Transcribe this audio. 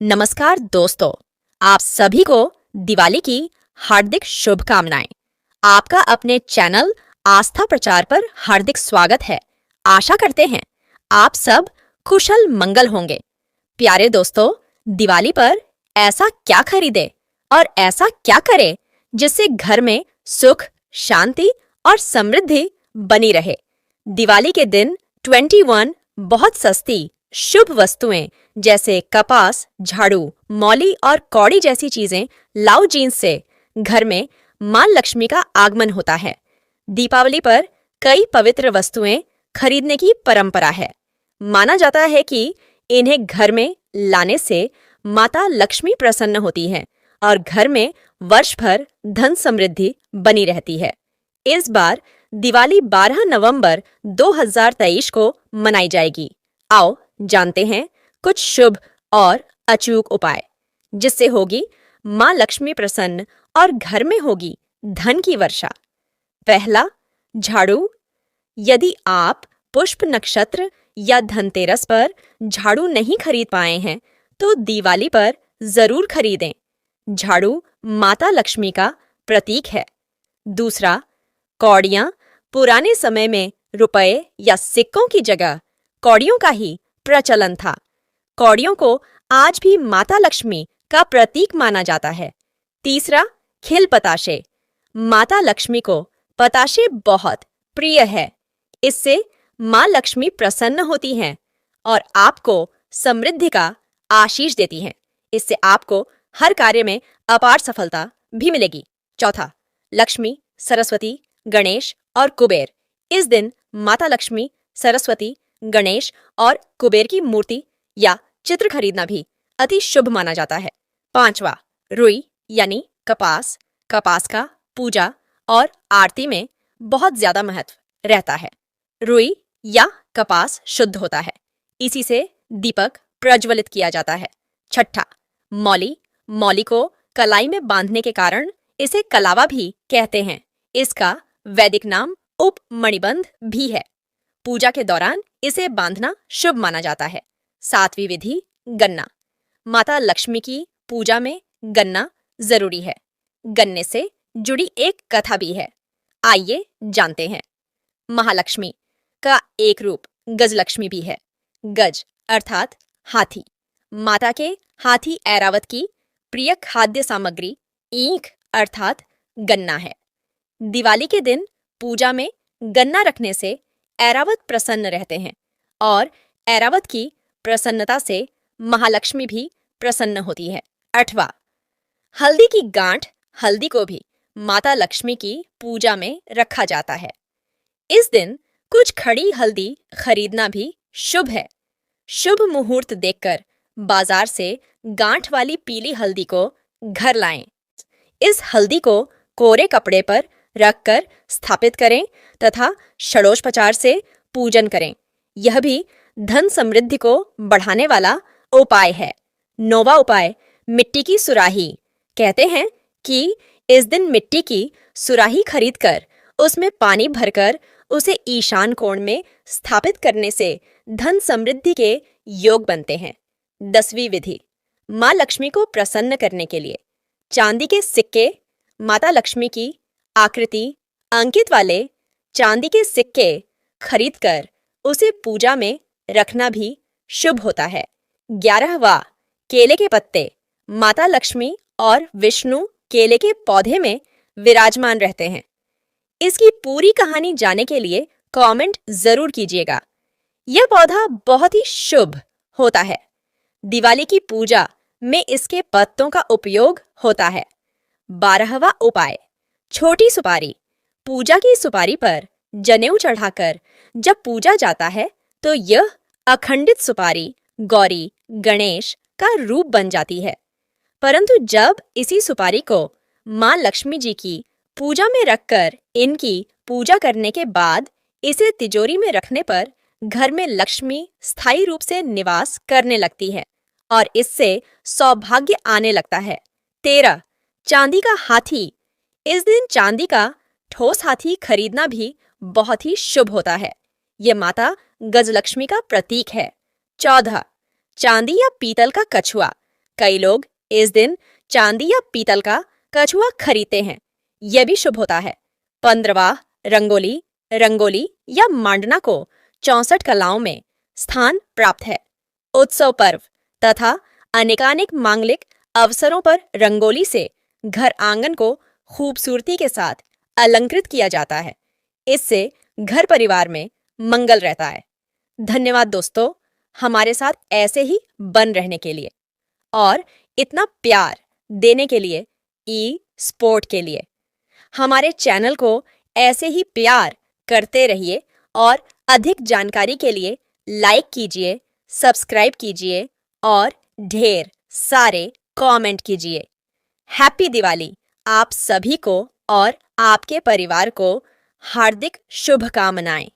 नमस्कार दोस्तों, आप सभी को दिवाली की हार्दिक शुभकामनाएं। आपका अपने चैनल आस्था प्रचार पर हार्दिक स्वागत है। आशा करते हैं आप सब कुशल मंगल होंगे। प्यारे दोस्तों, दिवाली पर ऐसा क्या खरीदे और ऐसा क्या करे जिससे घर में सुख, शांति और समृद्धि बनी रहे। दिवाली के दिन 21 बहुत सस्ती शुभ वस्तुएं जैसे कपास, झाड़ू, मौली और कौड़ी जैसी चीजें लाओ जिनसे घर में मां लक्ष्मी का आगमन होता है। दीपावली पर कई पवित्र वस्तुएं खरीदने की परंपरा है। माना जाता है कि इन्हें घर में लाने से माता लक्ष्मी प्रसन्न होती है और घर में वर्ष भर धन समृद्धि बनी रहती है। इस बार दिवाली 12 नवंबर 2023 को मनाई जाएगी। आओ जानते हैं कुछ शुभ और अचूक उपाय जिससे होगी मां लक्ष्मी प्रसन्न और घर में होगी धन की वर्षा। पहला, झाड़ू। यदि आप पुष्प नक्षत्र या धनतेरस पर झाड़ू नहीं खरीद पाए हैं तो दिवाली पर जरूर खरीदें। झाड़ू माता लक्ष्मी का प्रतीक है। दूसरा, कौड़ियां। पुराने समय में रुपए या सिक्कों की जगह कौड़ियों का ही प्रचलन था। कौड़ियों को आज भी माता लक्ष्मी का प्रतीक माना जाता है। तीसरा, खिल पताशे। माता लक्ष्मी को पताशे बहुत प्रिय है। इससे मां लक्ष्मी प्रसन्न होती हैं और आपको समृद्धि का आशीष देती हैं। इससे आपको हर कार्य में अपार सफलता भी मिलेगी। चौथा, लक्ष्मी, सरस्वती, गणेश और कुबेर। इस दिन माता लक्ष्मी, सरस्वती, गणेश और कुबेर की मूर्ति या चित्र खरीदना भी अति शुभ माना जाता है। पांचवा, रुई यानी कपास। कपास का पूजा और आरती में बहुत ज्यादा महत्व रहता है। रुई या कपास शुद्ध होता है, इसी से दीपक प्रज्वलित किया जाता है। छठा, मौली। मौली को कलाई में बांधने के कारण इसे कलावा भी कहते हैं। इसका वैदिक नाम उपमणिबंध भी है। पूजा के दौरान इसे बांधना शुभ माना जाता है। सातवीं विधि, गन्ना। माता लक्ष्मी की पूजा में गन्ना जरूरी है। गन्ने से जुड़ी एक कथा भी है, आइए जानते हैं। महालक्ष्मी का एक रूप गजलक्ष्मी भी है। गज अर्थात हाथी। माता के हाथी ऐरावत की प्रिय खाद्य सामग्री ईंख अर्थात गन्ना है। दिवाली के दिन पूजा में गन्ना रखने से ऐरावत प्रसन्न रहते हैं और ऐरावत की प्रसन्नता से महालक्ष्मी भी प्रसन्न होती है। आठवां, हल्दी की गांठ। हल्दी को भी माता लक्ष्मी की पूजा में रखा जाता है। इस दिन कुछ खड़ी हल्दी खरीदना भी शुभ है। शुभ मुहूर्त देखकर बाजार से गांठ वाली पीली हल्दी को घर लाएं। इस हल्दी को कोरे कपड़े पर रखकर स्थापित करें तथा षडोषोपचार से पूजन करें। यह भी धन समृद्धि को बढ़ाने वाला उपाय है। नौवां उपाय, मिट्टी की सुराही। कहते हैं कि इस दिन मिट्टी की सुराही खरीदकर उसमें पानी भरकर उसे ईशान कोण में स्थापित करने से धन समृद्धि के योग बनते हैं। 10वीं विधि, मां लक्ष्मी को प्रसन्न करने के लिए चांदी के सिक्के। माता लक्ष्मी की आकृति अंकित वाले चांदी के सिक्के खरीदकर उसे पूजा में रखना भी शुभ होता है। 11वां, केले के पत्ते। माता लक्ष्मी और विष्णु केले के पौधे में विराजमान रहते हैं। इसकी पूरी कहानी जानने के लिए कमेंट जरूर कीजिएगा। यह पौधा बहुत ही शुभ होता है। दिवाली की पूजा में इसके पत्तों का उपयोग होता है। 12वां उपाय, छोटी सुपारी। पूजा की सुपारी पर जनेऊ चढ़ाकर जब पूजा जाता है तो यह अखंडित सुपारी गौरी, गणेश का रूप बन जाती है। परंतु जब इसी सुपारी को मां लक्ष्मी जी की पूजा में रखकर इनकी पूजा करने के बाद इसे तिजोरी में रखने पर घर में लक्ष्मी स्थायी रूप से निवास करने लगती है और इससे सौभाग्य आने लगता है। 13, चांदी का हाथी। इस दिन चांदी का ठोस हाथी खरीदना भी बहुत ही शुभ होता है। ये माता गजलक्ष्मी का प्रतीक है। 14, चांदी या पीतल का कछुआ। कई लोग इस दिन चांदी या पीतल का कछुआ खरीदते हैं। यह भी शुभ होता है। 15वां रंगोली, रंगोली या मांडना को 64 कलाओं में स्थान प्राप्त है। उत्सव पर्व तथा अनेकानेक मांगलिक अवसरों पर रंगोली से घर आंगन को खूबसूरती के साथ अलंकृत किया जाता है। इससे घर परिवार में मंगल रहता है। धन्यवाद दोस्तों, हमारे साथ ऐसे ही बन रहने के लिए और इतना प्यार देने के लिए, ई स्पोर्ट के लिए। हमारे चैनल को ऐसे ही प्यार करते रहिए और अधिक जानकारी के लिए लाइक कीजिए, सब्सक्राइब कीजिए और ढेर सारे कमेंट कीजिए। हैप्पी दिवाली आप सभी को और आपके परिवार को हार्दिक शुभकामनाएं।